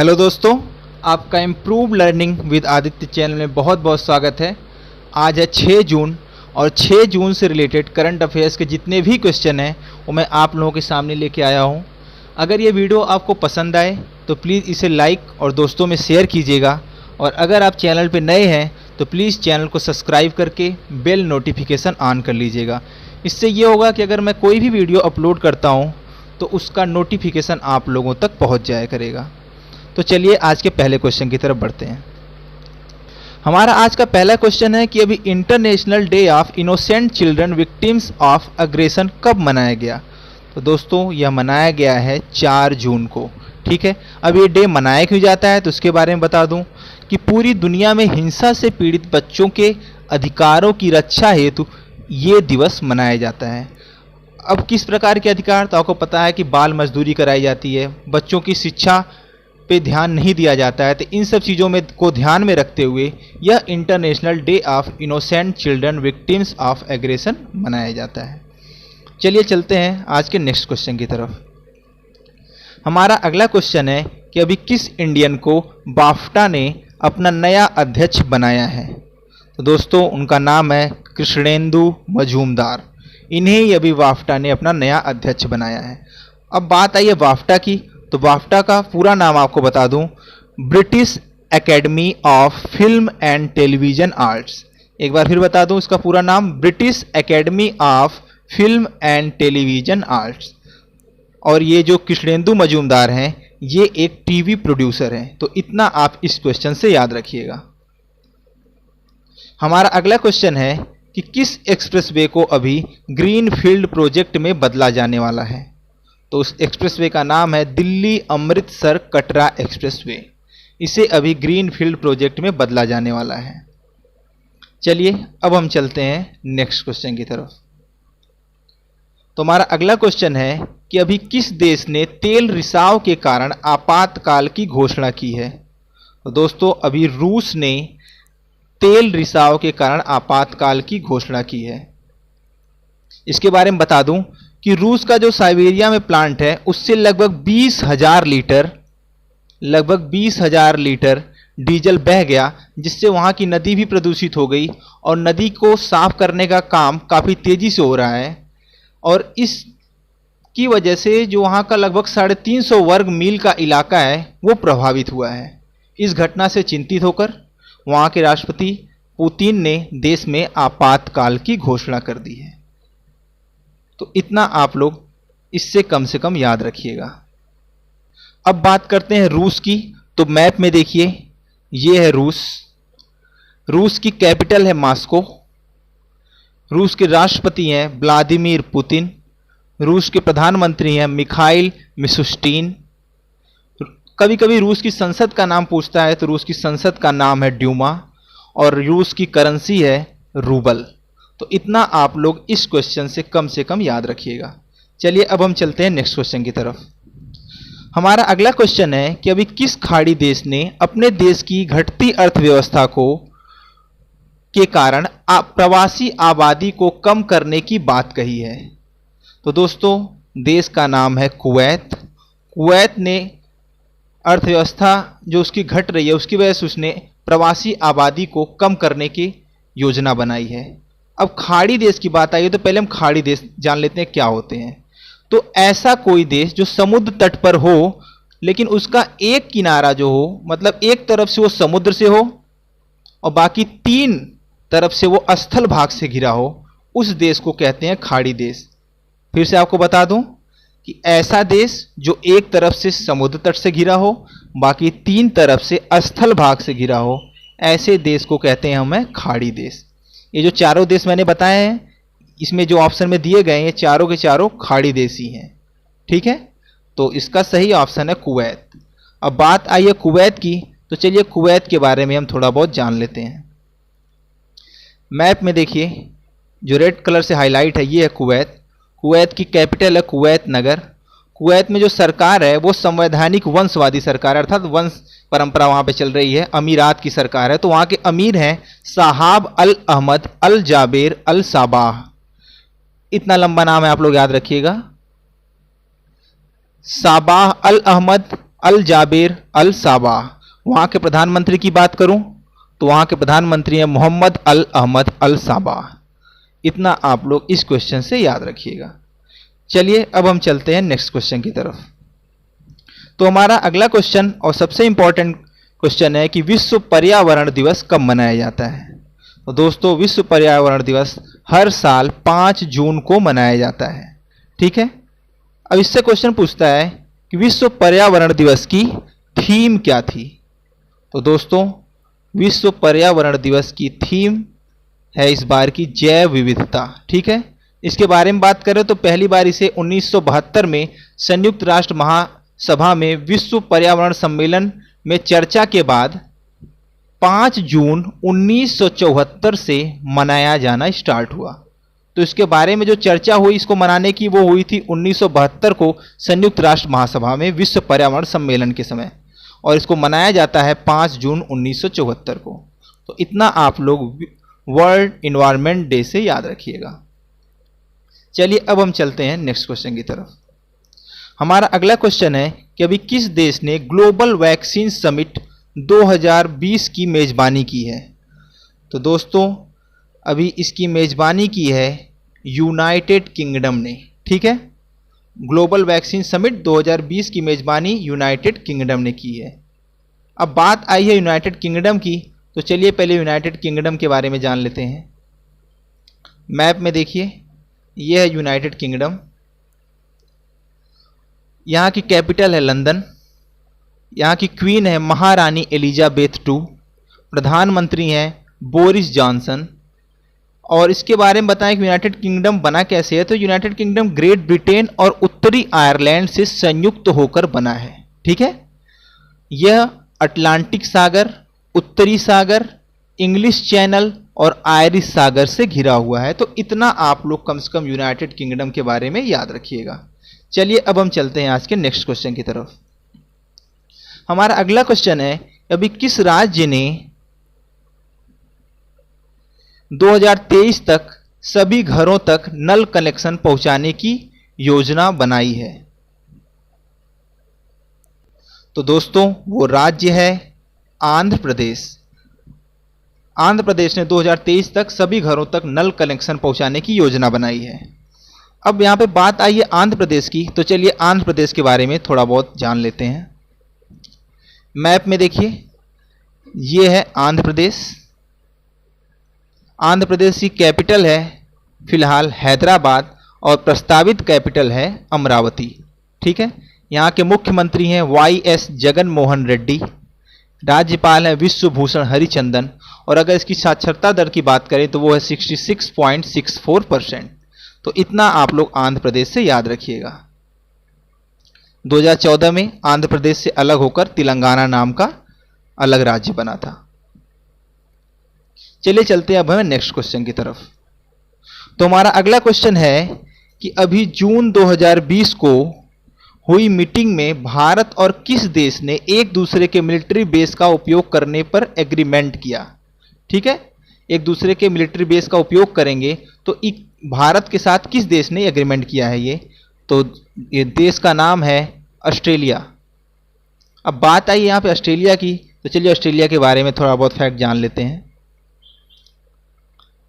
Hello दोस्तों, आपका improve learning with Aditya channel में बहुत बहुत स्वागत है। आज है 6 जून और 6 जून से रिलेटेड करंट अफेयर्स के जितने भी क्वेश्चन हैं वो मैं आप लोगों के सामने लेके आया हूँ। अगर ये वीडियो आपको पसंद आए तो प्लीज़ इसे लाइक और दोस्तों में शेयर कीजिएगा, और अगर आप चैनल पर नए हैं तो प्लीज़ चैनल को सब्सक्राइब करके बेल नोटिफिकेशन ऑन कर लीजिएगा। इससे ये होगा कि अगर मैं कोई भी वीडियो अपलोड करता हूँ तो उसका नोटिफिकेशन आप लोगों तक पहुँच जाया करेगा। तो चलिए आज के पहले क्वेश्चन की तरफ बढ़ते हैं। हमारा आज का पहला क्वेश्चन है कि अभी international day of innocent children victims of aggression कब मनाया गया। तो दोस्तों यह मनाया गया है 4 जून को। ठीक है, अब ये डे मनाया क्यों जाता है तो उसके बारे में बता दूं कि पूरी दुनिया में हिंसा से पीड़ित बच्चों के अधिकारों की रक्षा हेतु ये दिवस मनाया जाता है। अब किस प्रकार के अधिकार, तो आपको पता है कि बाल मजदूरी कराई जाती है, बच्चों की शिक्षा पे ध्यान नहीं दिया जाता है। तो इन सब चीज़ों में को ध्यान में रखते हुए यह international day of innocent children victims of aggression मनाया जाता है। चलिए चलते हैं आज के नेक्स्ट क्वेश्चन की तरफ। हमारा अगला क्वेश्चन है कि अभी किस इंडियन को बाफ्टा ने अपना नया अध्यक्ष बनाया है। तो दोस्तों उनका नाम है कृष्णेंदु मजूमदार। इन्हें ही अभी बाफ्टा ने अपना नया अध्यक्ष बनाया है। अब बात आई है बाफ्टा की, तो बाफ्टा का पूरा नाम आपको बता दूं, British academy of film and television arts. एक बार फिर बता दूं इसका पूरा नाम, British academy of film and television arts. और ये जो कृष्णेंदु मजूमदार हैं ये एक टीवी प्रोड्यूसर हैं। तो इतना आप इस क्वेश्चन से याद रखिएगा। हमारा अगला क्वेश्चन है कि किस एक्सप्रेसवे को अभी ग्रीन फील्ड प्रोजेक्ट में बदला जाने वाला है। तो उस एक्सप्रेसवे का नाम है दिल्ली अमृतसर कटरा एक्सप्रेसवे। इसे अभी ग्रीन फील्ड प्रोजेक्ट में बदला जाने वाला है। चलिए अब हम चलते हैं नेक्स्ट क्वेश्चन की तरफ। तो हमारा अगला क्वेश्चन है कि अभी किस देश ने तेल रिसाव के कारण आपातकाल की घोषणा की है। तो दोस्तों अभी रूस ने तेल रिसाव के कारण आपातकाल की घोषणा की है। इसके बारे में बता दूं कि रूस का जो साइबेरिया में प्लांट है उससे लगभग 20,000 लीटर डीजल बह गया, जिससे वहाँ की नदी भी प्रदूषित हो गई और नदी को साफ करने का काम काफ़ी तेज़ी से हो रहा है। और इसकी वजह से जो वहाँ का लगभग 350 वर्ग मील का इलाका है वो प्रभावित हुआ है। इस घटना से चिंतित होकर वहाँ के राष्ट्रपति पुतिन ने देश में आपातकाल की घोषणा कर दी है। तो इतना आप लोग इससे कम से कम याद रखिएगा। अब बात करते हैं रूस की। तो मैप में देखिए ये है रूस। रूस की कैपिटल है मॉस्को। रूस के राष्ट्रपति हैं व्लादिमीर पुतिन। रूस के प्रधानमंत्री हैं मिखाइल मिशुस्टिन। कभी कभी रूस की संसद का नाम पूछता है तो रूस की संसद का नाम है ड्यूमा, और रूस की करेंसी है रूबल। तो इतना आप लोग इस क्वेश्चन से कम याद रखिएगा। चलिए अब हम चलते हैं नेक्स्ट क्वेश्चन की तरफ। हमारा अगला क्वेश्चन है कि अभी किस खाड़ी देश ने अपने देश की घटती अर्थव्यवस्था के कारण प्रवासी आबादी को कम करने की बात कही है। तो दोस्तों देश का नाम है कुवैत। कुवैत ने अर्थव्यवस्था जो उसकी घट रही है उसकी वजह से उसने प्रवासी आबादी को कम करने की योजना बनाई है। अब खाड़ी देश की बात आई है तो पहले हम खाड़ी देश जान लेते हैं क्या होते हैं। तो ऐसा कोई देश जो समुद्र तट पर हो लेकिन उसका एक किनारा जो हो, मतलब एक तरफ से वो समुद्र से हो और बाकी 3 तरफ से वो स्थल भाग से घिरा हो, उस देश को कहते हैं खाड़ी देश। फिर से आपको बता दूं कि ऐसा देश जो एक तरफ से समुद्र तट से घिरा हो, बाकी 3 तरफ से स्थल भाग से घिरा हो, ऐसे देश को कहते हैं हमें खाड़ी देश। ये जो चारों देश मैंने बताए हैं इसमें जो ऑप्शन में दिए गए हैं ये चारों के चारों खाड़ी देश ही हैं। ठीक है, तो इसका सही ऑप्शन है कुवैत। अब बात आई है कुवैत की, तो चलिए कुवैत के बारे में हम थोड़ा बहुत जान लेते हैं। मैप में देखिए जो रेड कलर से हाईलाइट है ये है कुवैत। कुवैत की कैपिटल है कुवैत नगर। कुवैत में जो सरकार है वो संवैधानिक वंशवादी सरकार है, अर्थात वंश परंपरा वहाँ पे चल रही है। अमीरात की सरकार है। तो वहाँ के अमीर हैं साहब अल अहमद अल जाबेर अल साबाह। इतना लंबा नाम है, आप लोग याद रखिएगा। साबाह अल अहमद अल जाबेर अल साबाह। वहाँ के प्रधानमंत्री की बात करूं तो वहाँ के प्रधानमंत्री हैं मोहम्मद अल अहमद अल साबाह। इतना आप लोग इस क्वेश्चन से याद रखिएगा। चलिए अब हम चलते हैं नेक्स्ट क्वेश्चन की तरफ। तो हमारा अगला क्वेश्चन और सबसे इंपॉर्टेंट क्वेश्चन है कि विश्व पर्यावरण दिवस कब मनाया जाता है। तो दोस्तों, विश्व पर्यावरण दिवस हर साल 5 जून को मनाया जाता है। ठीक है। अब इससे क्वेश्चन पूछता है कि विश्व पर्यावरण दिवस की थीम क्या थी। तो दोस्तों, विश्व पर्यावरण दिवस की थीम है इस बार की जैव विविधता। ठीक है। इसके बारे में बात करें तो पहली बार इसे 1972 में संयुक्त राष्ट्र महासभा में विश्व पर्यावरण सम्मेलन में चर्चा के बाद 5 जून 1974 से मनाया जाना स्टार्ट हुआ। तो इसके बारे में जो चर्चा हुई इसको मनाने की, वो हुई थी 1972 को संयुक्त राष्ट्र महासभा में विश्व पर्यावरण सम्मेलन के समय, और इसको मनाया जाता है 5 जून 1974 को। तो इतना आप लोग वर्ल्ड इन्वायरमेंट डे से याद रखिएगा। चलिए अब हम चलते हैं नेक्स्ट क्वेश्चन की तरफ। हमारा अगला क्वेश्चन है कि अभी किस देश ने ग्लोबल वैक्सीन समिट 2020 की मेजबानी की है। तो दोस्तों, अभी इसकी मेजबानी की है यूनाइटेड किंगडम ने। ठीक है। ग्लोबल वैक्सीन समिट 2020 की मेजबानी यूनाइटेड किंगडम ने की है। अब बात आई है यूनाइटेड किंगडम की, तो चलिए पहले यूनाइटेड किंगडम के बारे में जान लेते हैं। मैप में देखिए, यह है यूनाइटेड किंगडम। यहाँ की कैपिटल है लंदन। यहाँ की क्वीन है महारानी एलिजाबेथ II। प्रधानमंत्री हैं बोरिस जॉनसन। और इसके बारे में बताएं कि यूनाइटेड किंगडम बना कैसे है। तो यूनाइटेड किंगडम ग्रेट ब्रिटेन और उत्तरी आयरलैंड से संयुक्त होकर बना है। ठीक है। यह अटलांटिक सागर, उत्तरी सागर, इंग्लिश चैनल और आयरिश सागर से घिरा हुआ है। तो इतना आप लोग कम से कम यूनाइटेड किंगडम के बारे में याद रखिएगा। चलिए अब हम चलते हैं आज के नेक्स्ट क्वेश्चन की तरफ। हमारा अगला क्वेश्चन है, अभी किस राज्य ने 2023 तक सभी घरों तक नल कनेक्शन पहुंचाने की योजना बनाई है। तो दोस्तों, वो राज्य है आंध्र प्रदेश। आंध्र प्रदेश ने 2023 तक सभी घरों तक नल कनेक्शन पहुंचाने की योजना बनाई है। अब यहां पे बात आई है आंध्र प्रदेश की, तो चलिए आंध्र प्रदेश के बारे में थोड़ा बहुत जान लेते हैं। मैप में देखिए, ये है आंध्र प्रदेश। आंध्र प्रदेश की कैपिटल है फिलहाल हैदराबाद और प्रस्तावित कैपिटल है अमरावती। ठीक है। यहाँ के मुख्यमंत्री हैं YS जगन मोहन रेड्डी। राज्यपाल है विश्वभूषण हरिचंदन। और अगर इसकी साक्षरता दर की बात करें तो वो है 66.64%। तो इतना आप लोग आंध्र प्रदेश से याद रखिएगा। 2014 में आंध्र प्रदेश से अलग होकर तेलंगाना नाम का अलग राज्य बना था। चलिए चलते हैं अब हमें नेक्स्ट क्वेश्चन की तरफ। तो हमारा अगला क्वेश्चन है कि अभी जून 2020 को हुई मीटिंग में भारत और किस देश ने एक दूसरे के मिलिट्री बेस का उपयोग करने पर एग्रीमेंट किया। ठीक है। एक दूसरे के मिलिट्री बेस का उपयोग करेंगे, तो भारत के साथ किस देश ने एग्रीमेंट किया है तो ये देश का नाम है ऑस्ट्रेलिया। अब बात आई यहाँ पे ऑस्ट्रेलिया की, तो चलिए ऑस्ट्रेलिया के बारे में थोड़ा बहुत फैक्ट जान लेते हैं।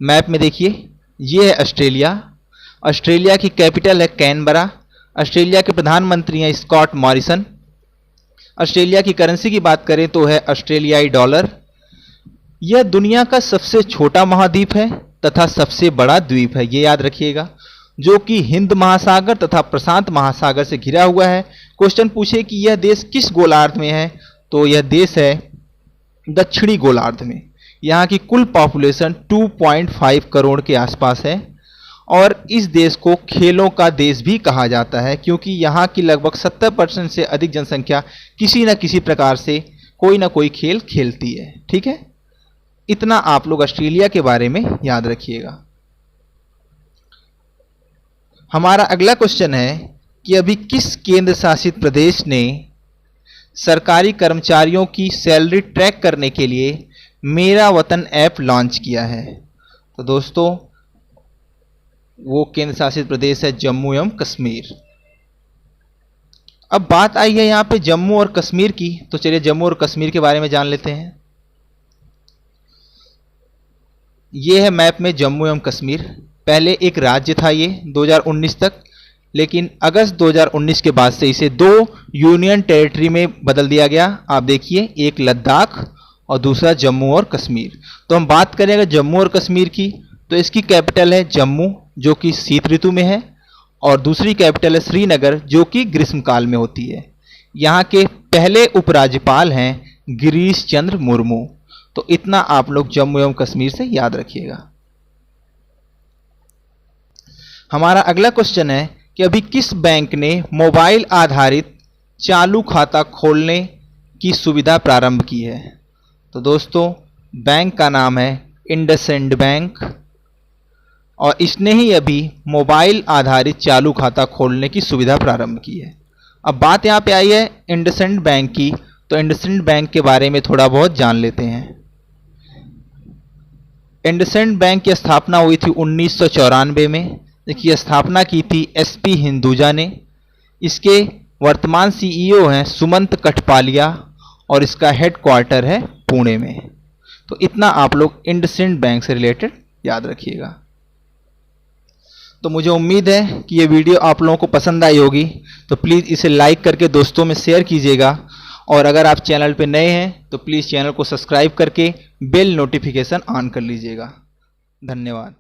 मैप में देखिए, ये है ऑस्ट्रेलिया। ऑस्ट्रेलिया की कैपिटल है कैनबरा। ऑस्ट्रेलिया के प्रधानमंत्री हैं स्कॉट मॉरिसन। ऑस्ट्रेलिया की करेंसी की बात करें तो है ऑस्ट्रेलियाई डॉलर। यह दुनिया का सबसे छोटा महाद्वीप है तथा सबसे बड़ा द्वीप है, ये याद रखिएगा, जो कि हिंद महासागर तथा प्रशांत महासागर से घिरा हुआ है। क्वेश्चन पूछे कि यह देश किस गोलार्ध में है, तो यह देश है दक्षिणी गोलार्ध में। यहाँ की कुल पॉपुलेशन 2.5 करोड़ के आसपास है और इस देश को खेलों का देश भी कहा जाता है, क्योंकि यहाँ की लगभग 70% से अधिक जनसंख्या किसी न किसी प्रकार से कोई ना कोई खेल खेलती है। ठीक है। इतना आप लोग ऑस्ट्रेलिया के बारे में याद रखिएगा। हमारा अगला क्वेश्चन है कि अभी किस केंद्र शासित प्रदेश ने सरकारी कर्मचारियों की सैलरी ट्रैक करने के लिए मेरा वतन ऐप लॉन्च किया है। तो दोस्तों, वो केंद्र शासित प्रदेश है जम्मू एवं कश्मीर। अब बात आई है यहाँ पे जम्मू और कश्मीर की, तो चलिए जम्मू और कश्मीर के बारे में जान लेते हैं। ये है मैप में जम्मू एवं कश्मीर। पहले एक राज्य था ये 2019 तक, लेकिन अगस्त 2019 के बाद से इसे 2 यूनियन टेरिटरी में बदल दिया गया। आप देखिए, एक लद्दाख और दूसरा जम्मू और कश्मीर। तो हम बात करें अगर जम्मू और कश्मीर की, तो इसकी कैपिटल है जम्मू जो कि शीत ऋतु में है, और दूसरी कैपिटल है श्रीनगर जो कि ग्रीष्मकाल में होती है। यहाँ के पहले उपराज्यपाल हैं गिरीश चंद्र मुर्मू। तो इतना आप लोग जम्मू एवं कश्मीर से याद रखिएगा। हमारा अगला क्वेश्चन है कि अभी किस बैंक ने मोबाइल आधारित चालू खाता खोलने की सुविधा प्रारंभ की है। तो दोस्तों, बैंक का नाम है इंडसइंड बैंक, और इसने ही अभी मोबाइल आधारित चालू खाता खोलने की सुविधा प्रारंभ की है। अब बात यहाँ पे आई है इंडसइंड बैंक की, तो इंडसइंड बैंक के बारे में थोड़ा बहुत जान लेते हैं। इंडसइंड बैंक की स्थापना हुई थी 1994 में। देखिए, स्थापना की थी एसपी हिंदुजा ने। इसके वर्तमान सीईओ हैं सुमंत कठपालिया, और इसका हेडक्वार्टर है पुणे में। तो इतना आप लोग इंडसइंड बैंक से रिलेटेड याद रखिएगा। तो मुझे उम्मीद है कि ये वीडियो आप लोगों को पसंद आई होगी, तो प्लीज़ इसे लाइक करके दोस्तों में शेयर कीजिएगा, और अगर आप चैनल पे नए हैं तो प्लीज़ चैनल को सब्सक्राइब करके बेल नोटिफिकेशन ऑन कर लीजिएगा। धन्यवाद।